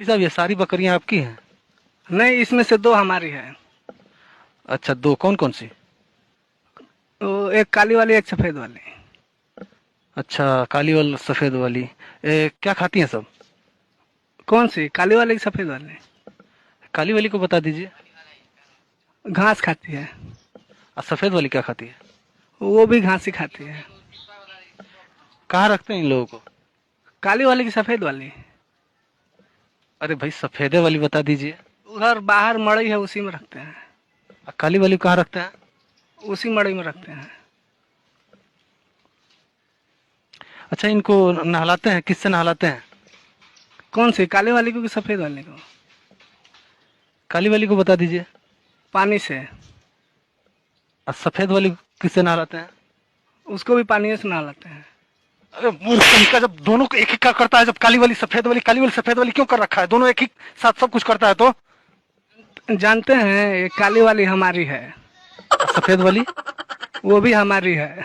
साहब ये सारी बकरियां आपकी हैं? नहीं, इसमें से दो हमारी है। अच्छा, दो कौन कौन सी? तो एक काली वाली, एक सफेद वाली। अच्छा, काली वाली सफेद वाली। क्या खाती हैं सब? कौन सी, काली वाली की सफेद वाली? काली वाली को बता दीजिए। घास खाती है। और सफेद वाली क्या खाती है? वो भी घास ही खाती है। कहाँ रखते हैं इन लोगों को? काली वाली की सफेद वाली? अरे भाई, सफेदे वाली बता दीजिए। उधर बाहर मड़ई है, उसी में रखते हैं। और काली वाली को कहाँ रखते हैं? उसी मड़ई में रखते हैं। अच्छा, इनको नहलाते हैं? किससे नहलाते हैं? कौन सी, काली वाली को कि सफेद वाली को? काली वाली को बता दीजिए। पानी से। और सफेद वाली किससे नहलाते हैं? उसको भी पानी से नहलाते हैं। अरे मूर्ख कहीं का, जब दोनों को एक ही का करता है, जब काली वाली सफेद वाली, काली वाली सफेद वाली क्यों कर रखा है? दोनों एक ही साथ सब कुछ करता है तो। जानते हैं, ये काली वाली हमारी है। और सफेद वाली? वो भी हमारी है।